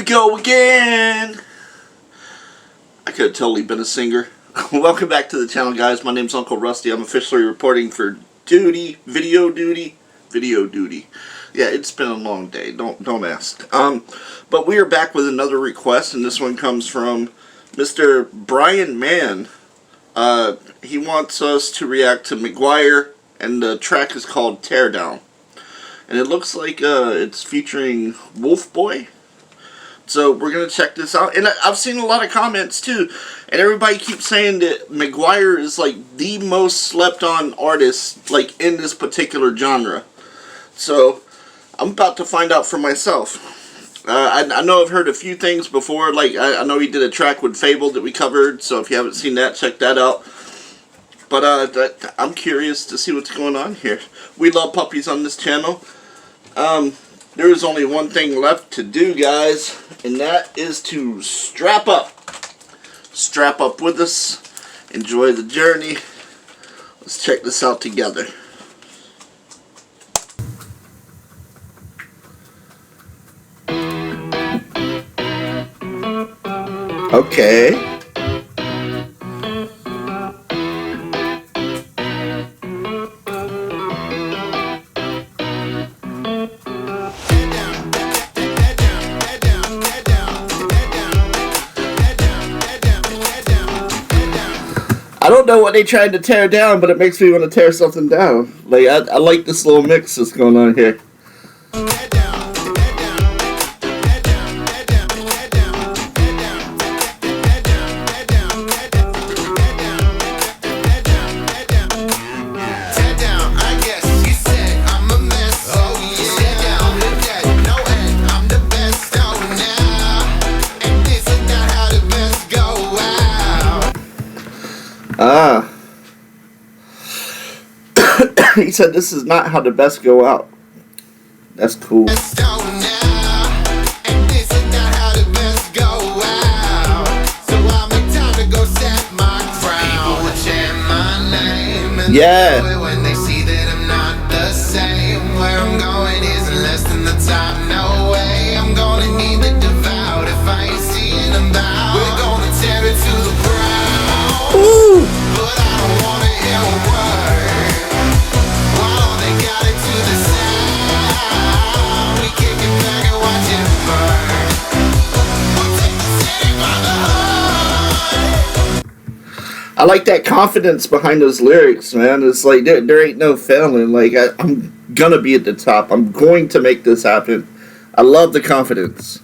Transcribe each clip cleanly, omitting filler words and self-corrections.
we go again. I could have totally been a singer. Welcome back to the channel, guys. My name's Uncle Rusty. I'm officially reporting for duty, video duty. Yeah, it's been a long day. Don't ask. But we are back with another request, and this one comes from Mr. Brian Mann. He wants us to react to MCGWIRE, and the track is called TEARDOWN. And it looks like it's featuring WULFBOI. So we're going to check this out. And I've seen a lot of comments too. And everybody keeps saying that MCGWIRE is like the most slept on artist like in this particular genre. So I'm about to find out for myself. I know I've heard a few things before. Like I know he did a track with Fable that we covered. So if you haven't seen that, check that out. But I'm curious to see what's going on here. We love puppies on this channel. There is only one thing left to do, guys, and that is to strap up. Strap up with us. Enjoy the journey. Let's check this out together. Okay. I don't know what they tried to tear down, but it makes me want to tear something down. Like I like this little mix that's going on here. He said this is not how the best go out. That's cool. Yeah. When they see that I'm not the same, where I'm going isn't less than the top. No way, I'm gonna need the devout if I ain't seeing them bow. We're gonna tear it to the ground. Ooh. But I don't wanna hear a word. While they got it to the sound, we kick it back and watch it burn. We'll take the city by the heart. I like that confidence behind those lyrics, man. It's like there ain't no failing. Like I'm gonna be at the top. I'm going to make this happen. I love the confidence.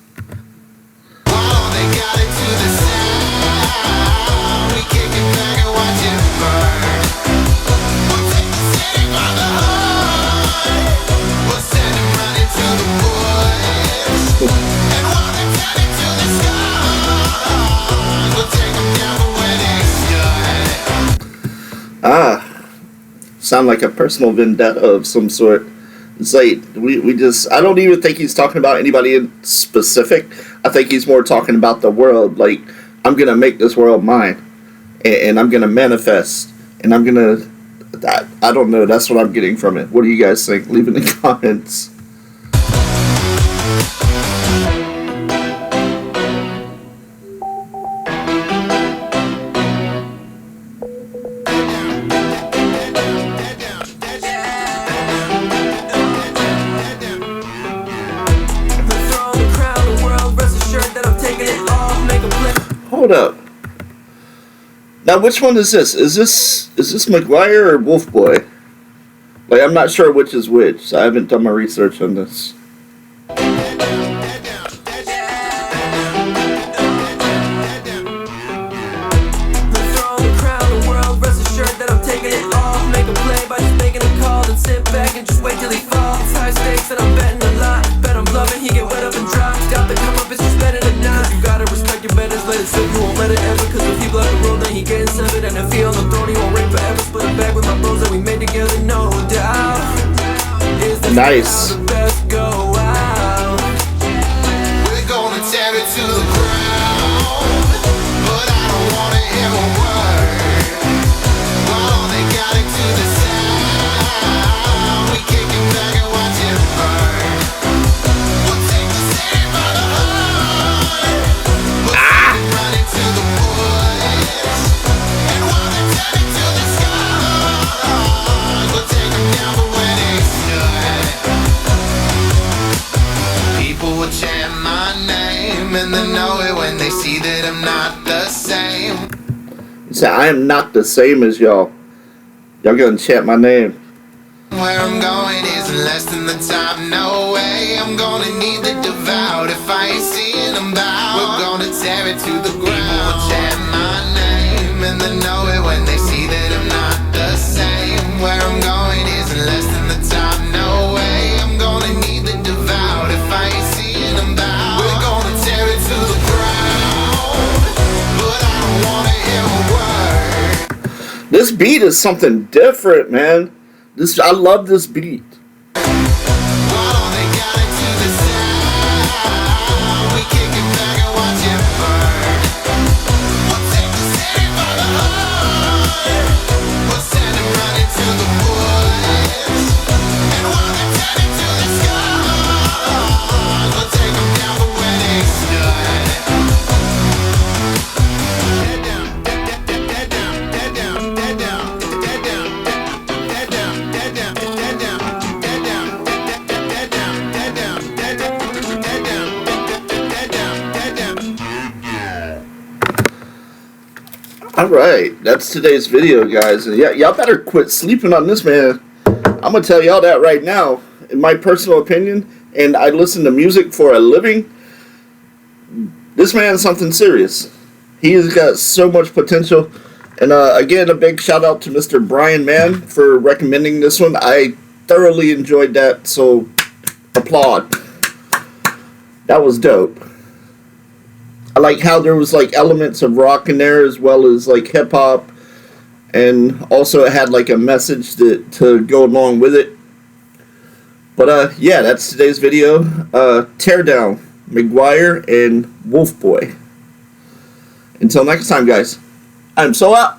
Sound like a personal vendetta of some sort. It's like we just, I don't even think he's talking about anybody in specific. I think he's more talking about the world. Like, I'm gonna make this world mine, and I'm gonna manifest, and I'm gonna, I don't know, that's what I'm getting from it. What do you guys think? Leave in the comments. Hold up. Now, which one is this? Is this MCGWIRE or WULFBOI? Like, I'm not sure which is which, so I haven't done my research on this. Nice. We're gonna tear it to the ground, but I don't wanna hear a word. While they got it to the sound, we kick it back and watch it burn. We'll take the city by the heart. and they know it when they see that I'm not the same. He said, I am not the same as y'all. Y'all gonna chant my name. Where I'm going isn't less than the time, no way. I'm gonna need the devout if I ain't seeing them bow. We're gonna tear it to the ground. People will chant my name, and they know it when they see that I'm not the same. Where I'm going isn't less than the time, no way. I'm gonna need the devout if I ain't seeing them bow. We're gonna tear it to the ground, but I don't wanna hear a word. This beat is something different, man. I love this beat. Alright, that's today's video, guys. And yeah, y'all better quit sleeping on this man. I'm gonna tell y'all that right now. In my personal opinion, and I listen to music for a living, this man's something serious. He's got so much potential. And again, a big shout out to Mr. Brian Mann for recommending this one. I thoroughly enjoyed that, so applaud. That was dope. I like how there was like elements of rock in there as well as like hip hop, and also it had like a message to go along with it. But yeah, that's today's video. Teardown, MCGWIRE and WULFBOI. Until next time, guys, I'm so out.